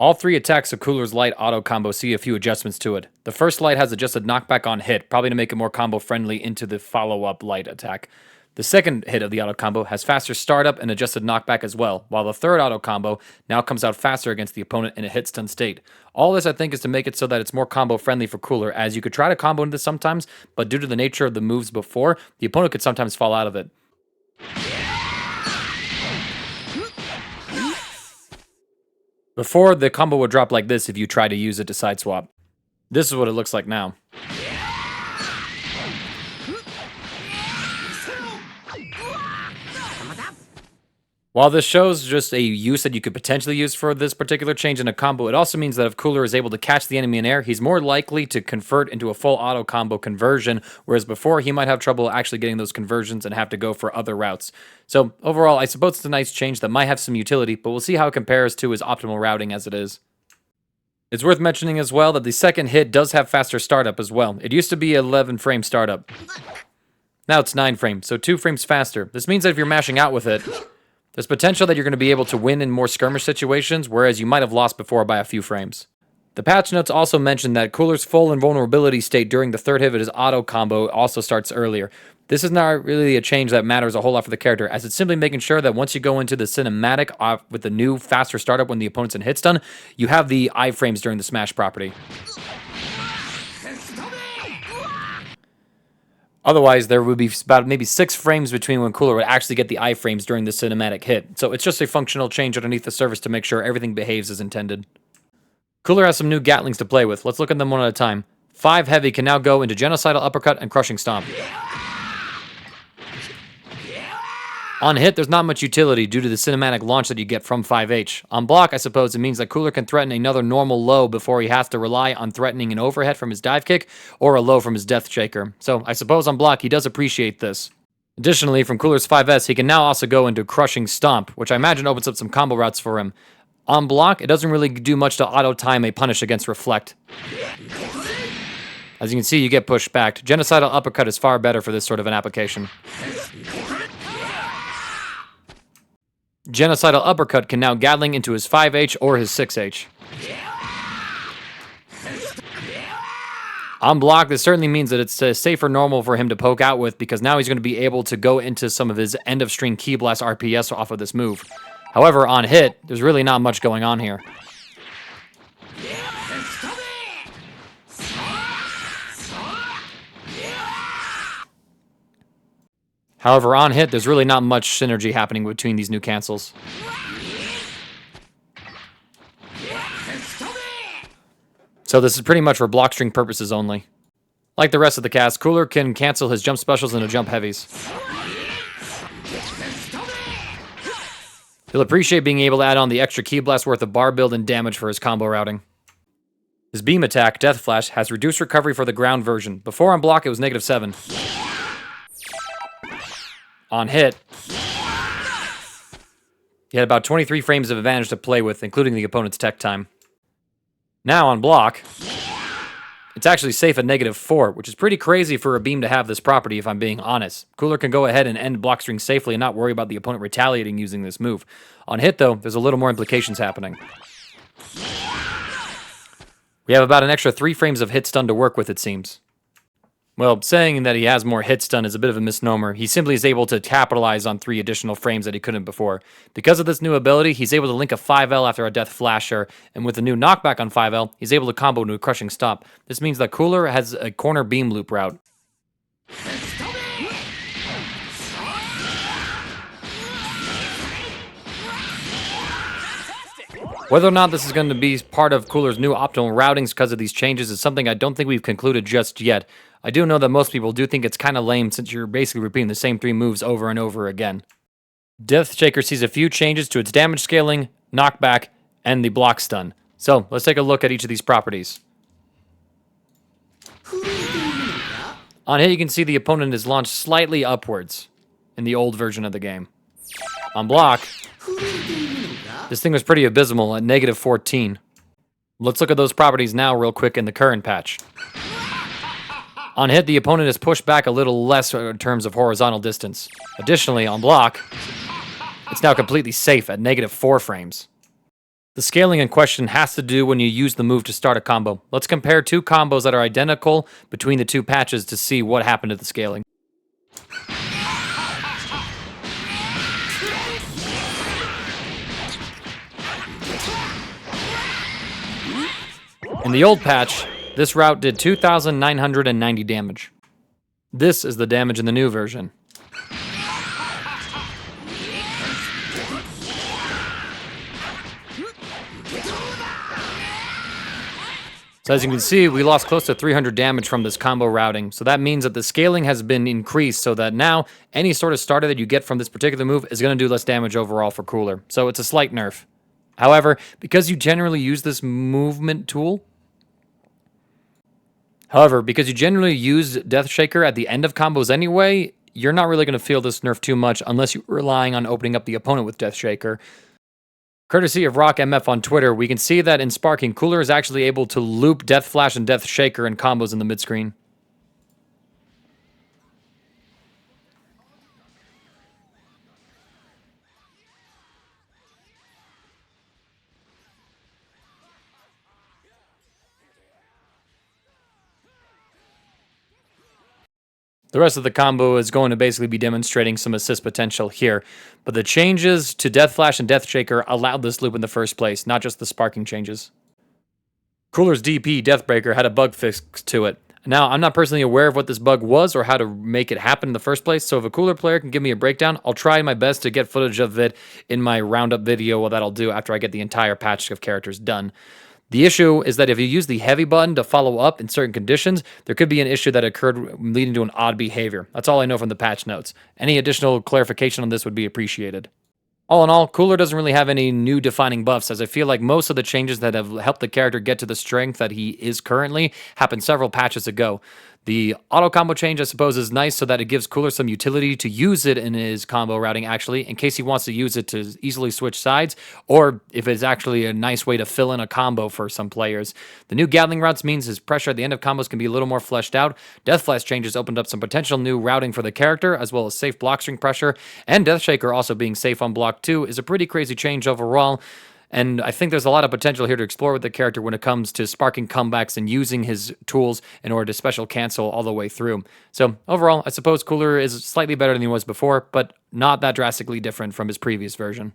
All three attacks of Cooler's light auto combo see a few adjustments to it. The first light has adjusted knockback on hit, probably to make it more combo friendly into the follow-up light attack. The second hit of the auto combo has faster startup and adjusted knockback as well, while the third auto combo now comes out faster against the opponent in a hit stun state. All this I think is to make it so that it's more combo friendly for Cooler, as you could try to combo into this sometimes, but due to the nature of the moves before, the opponent could sometimes fall out of it. Before, the combo would drop like this if you try to use it to sideswap. This is what it looks like now. While this shows just a use that you could potentially use for this particular change in a combo, it also means that if Cooler is able to catch the enemy in air, he's more likely to convert into a full auto combo conversion, whereas before he might have trouble actually getting those conversions and have to go for other routes. So overall, I suppose it's a nice change that might have some utility, but we'll see how it compares to his optimal routing as it is. It's worth mentioning as well that the second hit does have faster startup as well. It used to be 11 frame startup. Now it's 9 frames, so 2 frames faster. This means that if you're mashing out with it, there's potential that you're going to be able to win in more skirmish situations, whereas you might have lost before by a few frames. The patch notes also mention that Cooler's full invulnerability state during the third hit of his auto combo also starts earlier. This is not really a change that matters a whole lot for the character, as it's simply making sure that once you go into the cinematic with the new faster startup when the opponent's in hit stun, you have the iframes during the smash property. Otherwise, there would be about maybe 6 frames between when Cooler would actually get the iframes during the cinematic hit. So it's just a functional change underneath the surface to make sure everything behaves as intended. Cooler has some new Gatlings to play with. Let's look at them one at a time. 5 heavy can now go into Genocidal Uppercut and Crushing Stomp. On hit, there's not much utility due to the cinematic launch that you get from 5H. On block, I suppose it means that Cooler can threaten another normal low before he has to rely on threatening an overhead from his dive kick or a low from his Death Shaker. So I suppose on block, he does appreciate this. Additionally, from Cooler's 5S, he can now also go into Crushing Stomp, which I imagine opens up some combo routes for him. On block, it doesn't really do much to auto-time a punish against Reflect. As you can see, you get pushed back. Genocidal Uppercut is far better for this sort of an application. Genocidal Uppercut can now Gatling into his 5H or his 6H. On block, this certainly means that it's a safer normal for him to poke out with, because now he's going to be able to go into some of his end-of-string Ki Blast RPS off of this move. However, on hit, there's really not much going on here. However, on hit, there's really not much synergy happening between these new cancels. So this is pretty much for block string purposes only. Like the rest of the cast, Cooler can cancel his jump specials into jump heavies. He'll appreciate being able to add on the extra Ki Blast worth of bar build and damage for his combo routing. His beam attack, Death Flash, has reduced recovery for the ground version. Before on block, it was -7. On hit, he had about 23 frames of advantage to play with, including the opponent's tech time. Now on block, it's actually safe at -4, which is pretty crazy for a beam to have this property, if I'm being honest. Cooler can go ahead and end block string safely and not worry about the opponent retaliating using this move. On hit, though, there's a little more implications happening. We have about an extra 3 frames of hit stun to work with, it seems. Well, saying that he has more hit stun is a bit of a misnomer. He simply is able to capitalize on 3 additional frames that he couldn't before. Because of this new ability, he's able to link a 5L after a Death Flasher, and with the new knockback on 5L, he's able to combo into a Crushing Stomp. This means that Cooler has a corner beam loop route. Whether or not this is going to be part of Cooler's new optimal routings because of these changes is something I don't think we've concluded just yet. I do know that most people do think it's kind of lame since you're basically repeating the same 3 moves over and over again. Death Shaker sees a few changes to its damage scaling, knockback, and the block stun. So, let's take a look at each of these properties. On hit, you can see the opponent is launched slightly upwards in the old version of the game. On block, this thing was pretty abysmal at -14. Let's look at those properties now real quick in the current patch. On hit, the opponent is pushed back a little less in terms of horizontal distance. Additionally, on block, it's now completely safe at -4 frames. The scaling in question has to do when you use the move to start a combo. Let's compare two combos that are identical between the two patches to see what happened to the scaling. In the old patch, this route did 2,990 damage. This is the damage in the new version. So as you can see, we lost close to 300 damage from this combo routing. So that means that the scaling has been increased so that now any sort of starter that you get from this particular move is going to do less damage overall for Cooler. So it's a slight nerf. However, because you generally use this movement tool, Death Shaker at the end of combos anyway, you're not really going to feel this nerf too much unless you're relying on opening up the opponent with Death Shaker. Courtesy of Rock MF on Twitter, we can see that in Sparking, Cooler is actually able to loop Death Flash and Death Shaker in combos in the mid-screen. The rest of the combo is going to basically be demonstrating some assist potential here, but the changes to Death Flash and Death Shaker allowed this loop in the first place, not just the sparking changes. Cooler's DP Deathbreaker had a bug fix to it. Now, I'm not personally aware of what this bug was or how to make it happen in the first place, so if a Cooler player can give me a breakdown, I'll try my best to get footage of it in my roundup video that I'll do after I get the entire patch of characters done. The issue is that if you use the heavy button to follow up in certain conditions, there could be an issue that occurred leading to an odd behavior. That's all I know from the patch notes. Any additional clarification on this would be appreciated. All in all, Cooler doesn't really have any new defining buffs, as I feel like most of the changes that have helped the character get to the strength that he is currently happened several patches ago. The auto combo change, I suppose, is nice so that it gives Cooler some utility to use it in his combo routing, actually, in case he wants to use it to easily switch sides, or if it's actually a nice way to fill in a combo for some players. The new Gatling routes means his pressure at the end of combos can be a little more fleshed out. Death Flash changes opened up some potential new routing for the character, as well as safe block string pressure, and Death Shaker also being safe on block 2 is a pretty crazy change overall. And I think there's a lot of potential here to explore with the character when it comes to sparking comebacks and using his tools in order to special cancel all the way through. So overall, I suppose Cooler is slightly better than he was before, but not that drastically different from his previous version.